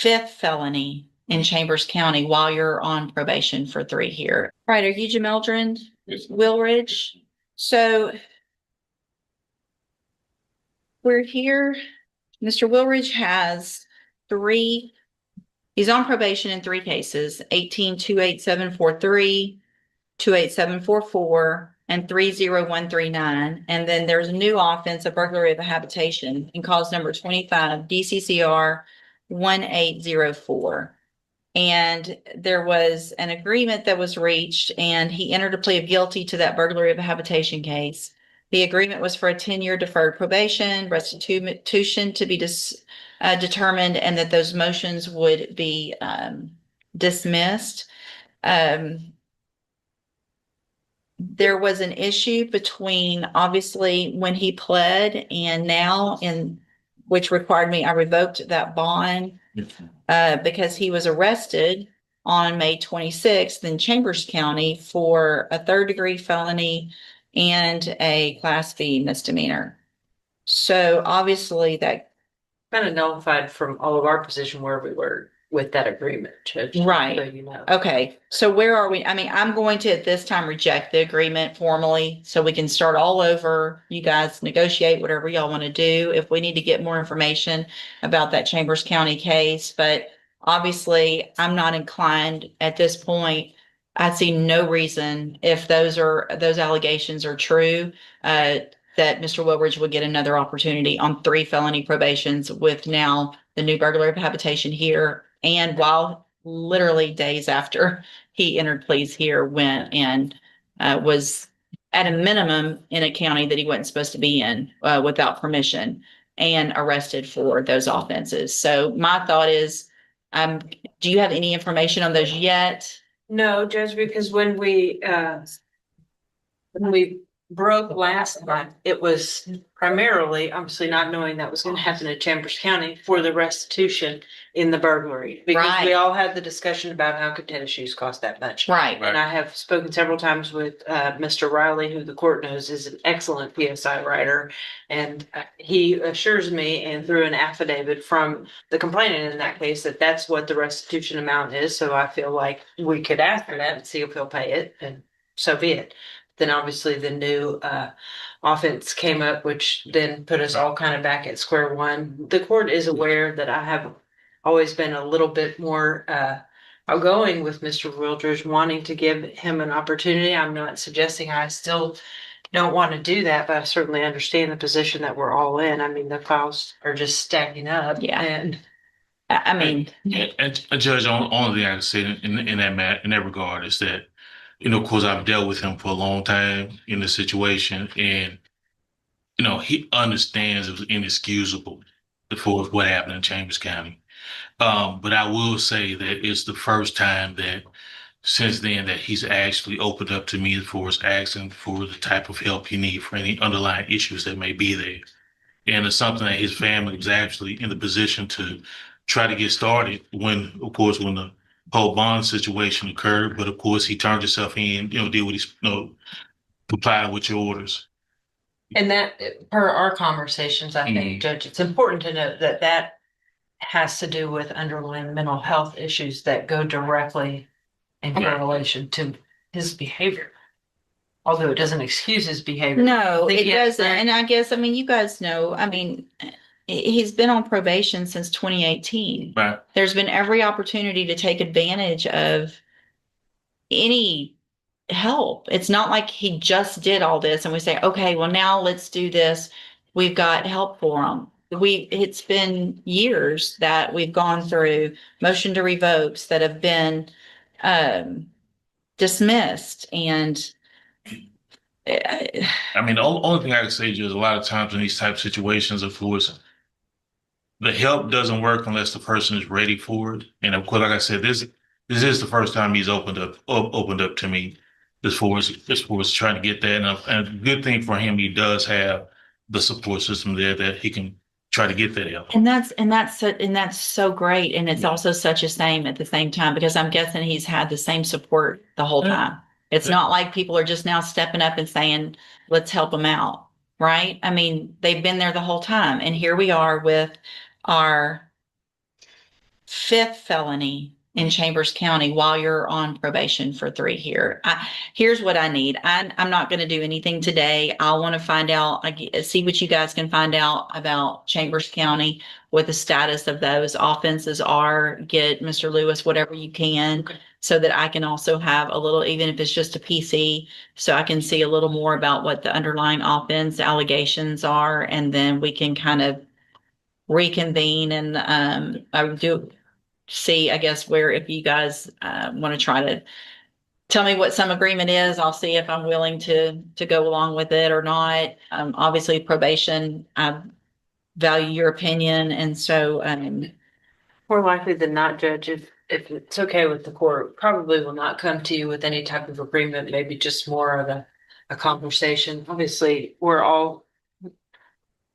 fifth felony in Chambers County while you're on probation for 3 here. Right, are you Jameldrin Willridge? So we're here. Mr. Willridge has 3. He's on probation in 3 cases: 18-28743, 28744, and 30139. And then there's a new offense, a burglary of a habitation, in cause number 25 DCCR 1804. And there was an agreement that was reached, and he entered a plea of guilty to that burglary of a habitation case. The agreement was for a 10-year deferred probation, restitution to be determined, and that those motions would be dismissed. There was an issue between, obviously, when he pled and now, which required me, I revoked that bond because he was arrested on May 26th in Chambers County for a 3rd-degree felony and a Class B misdemeanor. So obviously that kind of nullified from all of our position where we were with that agreement, Judge. Right. So you know. Okay. So where are we? I mean, I'm going to at this time reject the agreement formally so we can start all over. You guys negotiate whatever y'all want to do. If we need to get more information about that Chambers County case, but obviously I'm not inclined at this point. I see no reason, if those allegations are true, that Mr. Wilbridge would get another opportunity on 3 felony probations with now the new burglary of habitation here. And while literally days after he entered pleas here, went and was at a minimum in a county that he wasn't supposed to be in without permission, and arrested for those offenses. So my thought is, do you have any information on those yet? No, Judge, because when we broke last time, it was primarily, obviously not knowing that was going to happen in Chambers County, for the restitution in the burglary. Because we all had the discussion about how could tennis shoes cost that much. Right. And I have spoken several times with Mr. Riley, who the court knows is an excellent PSI writer. And he assures me, and through an affidavit from the complainant in that case, that that's what the restitution amount is. So I feel like we could ask for that and see if he'll pay it, and so be it. Then obviously the new offense came up, which then put us all kind of back at square one. The court is aware that I have always been a little bit more outgoing with Mr. Wildridge, wanting to give him an opportunity. I'm not suggesting I still don't want to do that, but I certainly understand the position that we're all in. I mean, the files are just stacking up. Yeah. And I mean, and Judge, only thing I can say in that regard is that, of course, I've dealt with him for a long time in this situation, and, he understands it was inexcusable for what happened in Chambers County. But I will say that it's the first time that since then that he's actually opened up to me as far as asking for the type of help he needs for any underlying issues that may be there. And it's something that his family was actually in the position to try to get started when the whole bond situation occurred. But of course, he turned himself in, did what he's, comply with your orders. And that, per our conversations, I think, Judge, it's important to note that that has to do with underlying mental health issues that go directly in correlation to his behavior. Although it doesn't excuse his behavior. No, it doesn't. And I guess, you guys know, he's been on probation since 2018. Right. There's been every opportunity to take advantage of any help. It's not like he just did all this and we say, okay, well, now let's do this. We've got help for him. It's been years that we've gone through motion to revokes that have been dismissed. And the only thing I can say is a lot of times in these type of situations, of course, the help doesn't work unless the person is ready for it. And of course, like I said, this is the first time he's opened up to me as far as trying to get that. And a good thing for him, he does have the support system there that he can try to get that help. And that's so great. And it's also such a shame at the same time, because I'm guessing he's had the same support the whole time. It's not like people are just now stepping up and saying, let's help him out. Right. They've been there the whole time. And here we are with our fifth felony in Chambers County while you're on probation for 3 here. Here's what I need. I'm not going to do anything today. I want to find out, see what you guys can find out about Chambers County, what the status of those offenses are. Get Mr. Lewis whatever you can, Okay. so that I can also have a little, even if it's just a PC, so I can see a little more about what the underlying offense allegations are, and then we can kind of reconvene and I would do see, I guess, where if you guys want to try to tell me what some agreement is, I'll see if I'm willing to go along with it or not. Obviously, probation, I value your opinion, and so More likely than not, Judge, if it's okay with the court, probably will not come to you with any type of agreement, maybe just more of a conversation. Obviously, we're all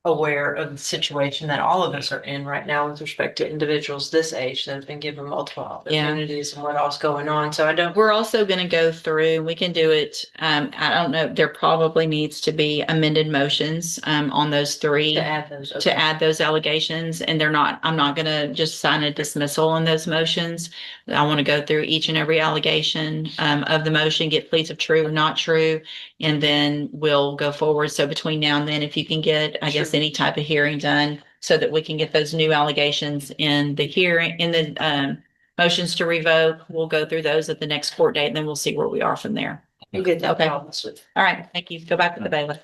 aware of the situation that all of us are in right now with respect to individuals this age that have been given multiple opportunities and what else going on. So I don't. we're also going to go through, we can do it. I don't know, there probably needs to be amended motions on those 3 To add those. to Okay. add those allegations, and I'm not going to just sign a dismissal on those motions. I want to go through each and every allegation of the motion, get pleas of true or not true, and then we'll go forward. So between now and then, if you can get, I guess, Sure. any type of hearing done so that we can get those new allegations in the hearing, in the motions to revoke, we'll go through those at the next court date, and then we'll see where we are from there. You get that Okay. balance with. All right, thank you. Go back to the bailiff.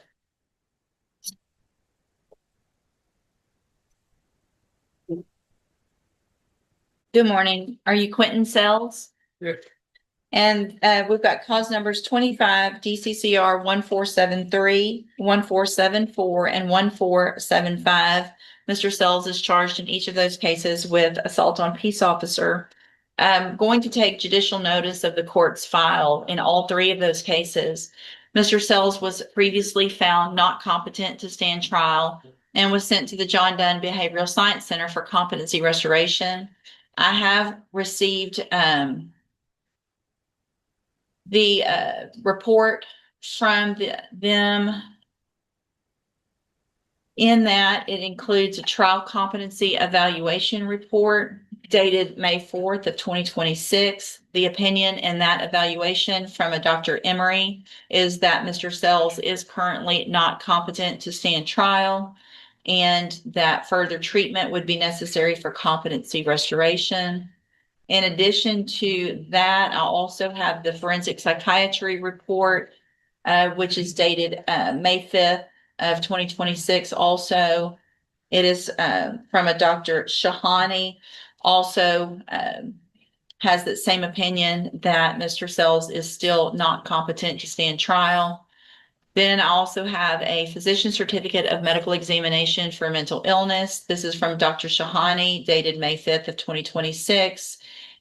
Good morning. Are you Quentin Sells? Yeah. And we've got cause numbers 25 DCCR 1473, 1474, and 1475. Mr. Sells is charged in each of those cases with assault on peace officer. Going to take judicial notice of the court's file in all 3 of those cases. Mr. Sells was previously found not competent to stand trial and was sent to the John Dunn Behavioral Science Center for competency restoration. I have received the report from them. In that, it includes a trial competency evaluation report dated May 4th of 2026. The opinion in that evaluation from a Dr. Emery is that Mr. Sells is currently not competent to stand trial, and that further treatment would be necessary for competency restoration. In addition to that, I also have the forensic psychiatry report, which is dated May 5th of 2026. Also, it is from a Dr. Shahani, also has that same opinion that Mr. Sells is still not competent to stand trial. Then I also have a physician certificate of medical examination for mental illness. This is from Dr. Shahani, dated May 5th of 2026.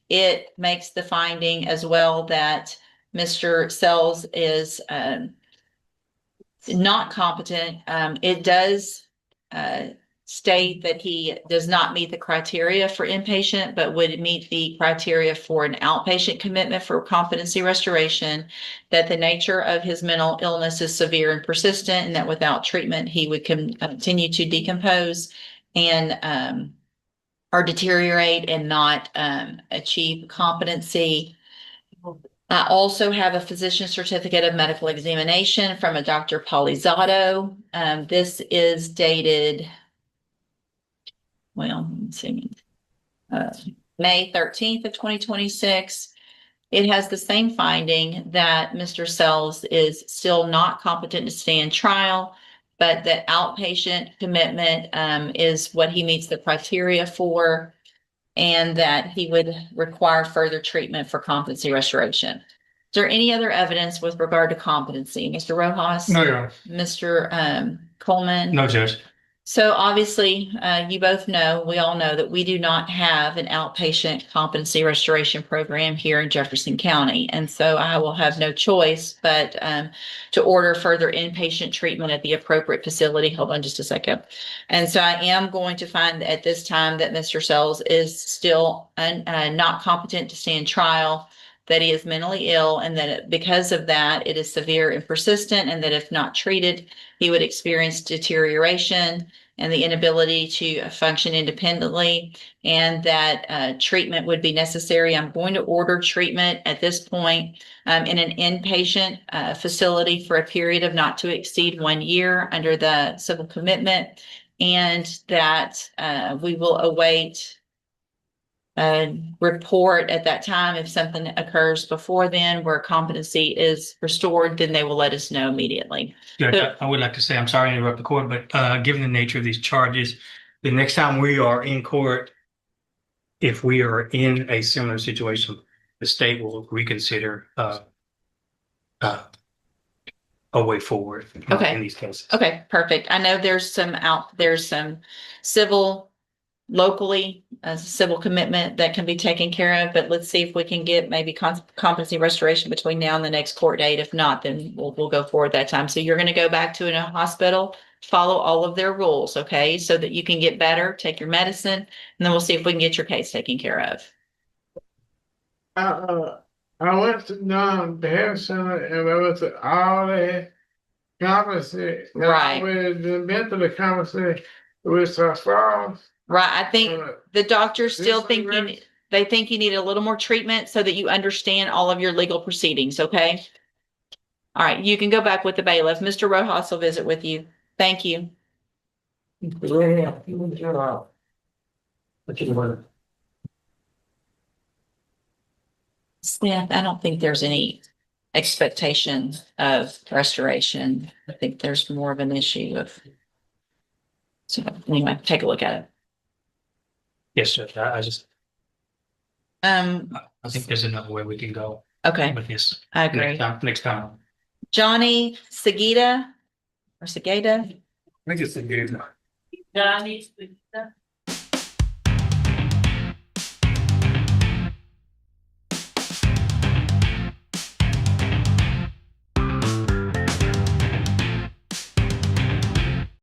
It makes the finding as well that Mr. Sells is not competent. It does state that he does not meet the criteria for inpatient, but would meet the criteria for an outpatient commitment for competency restoration, that the nature of his mental illness is severe and persistent, and that without treatment, he would continue to decompose and or deteriorate and not achieve competency. I also have a physician certificate of medical examination from a Dr. Polizzato. This is dated, well, let's see, May 13th of 2026. It has the same finding that Mr. Sells is still not competent to stand trial, but that outpatient commitment is what he meets the criteria for, and that he would require further treatment for competency restoration. Is there any other evidence with regard to competency? Mr. Rojas? No, Your Honor. Mr. Coleman? No, Judge. So obviously, you both know, we all know that we do not have an outpatient competency restoration program here in Jefferson County. And so I will have no choice but to order further inpatient treatment at the appropriate facility. Hold on just a second. And so I am going to find at this time that Mr. Sells is still not competent to stand trial, that he is mentally ill, and that because of that, it is severe and persistent, and that if not treated, he would experience deterioration, and the inability to function independently, and that treatment would be necessary. I'm going to order treatment at this point in an inpatient facility for a period of not to exceed 1 year under the civil commitment, and that we will await a report at that time. If something occurs before then where competency is restored, then they will let us know immediately. Judge, I would like to say, I'm sorry to interrupt the court, but given the nature of these charges, the next time we are in court, if we are in a similar situation, the state will reconsider a way forward Okay. in these cases. Okay, perfect. I know there's some civil locally, civil commitment that can be taken care of, but let's see if we can get maybe competency restoration between now and the next court date. If not, then we'll go forward that time. So you're going to go back to a hospital, follow all of their rules, okay, so that you can get better, take your medicine, and then we'll see if we can get your case taken care of. I went to the health center and I went to all the competency. Right. With the mental competency with false. Right. I think the doctors still This think is they think you need a little more treatment so that you understand all of your legal proceedings, okay? All right, you can go back with the bailiff. Mr. Rojas will visit with you. Thank you. Smith, I don't think there's any expectation of restoration. I think there's more of an issue of. So anyway, take a look at it. Yes, Judge, I think there's another way we can go Okay, with this. I agree. Next time. Johnny Segeda or Segeda? I think it's a good. Johnny Segeda.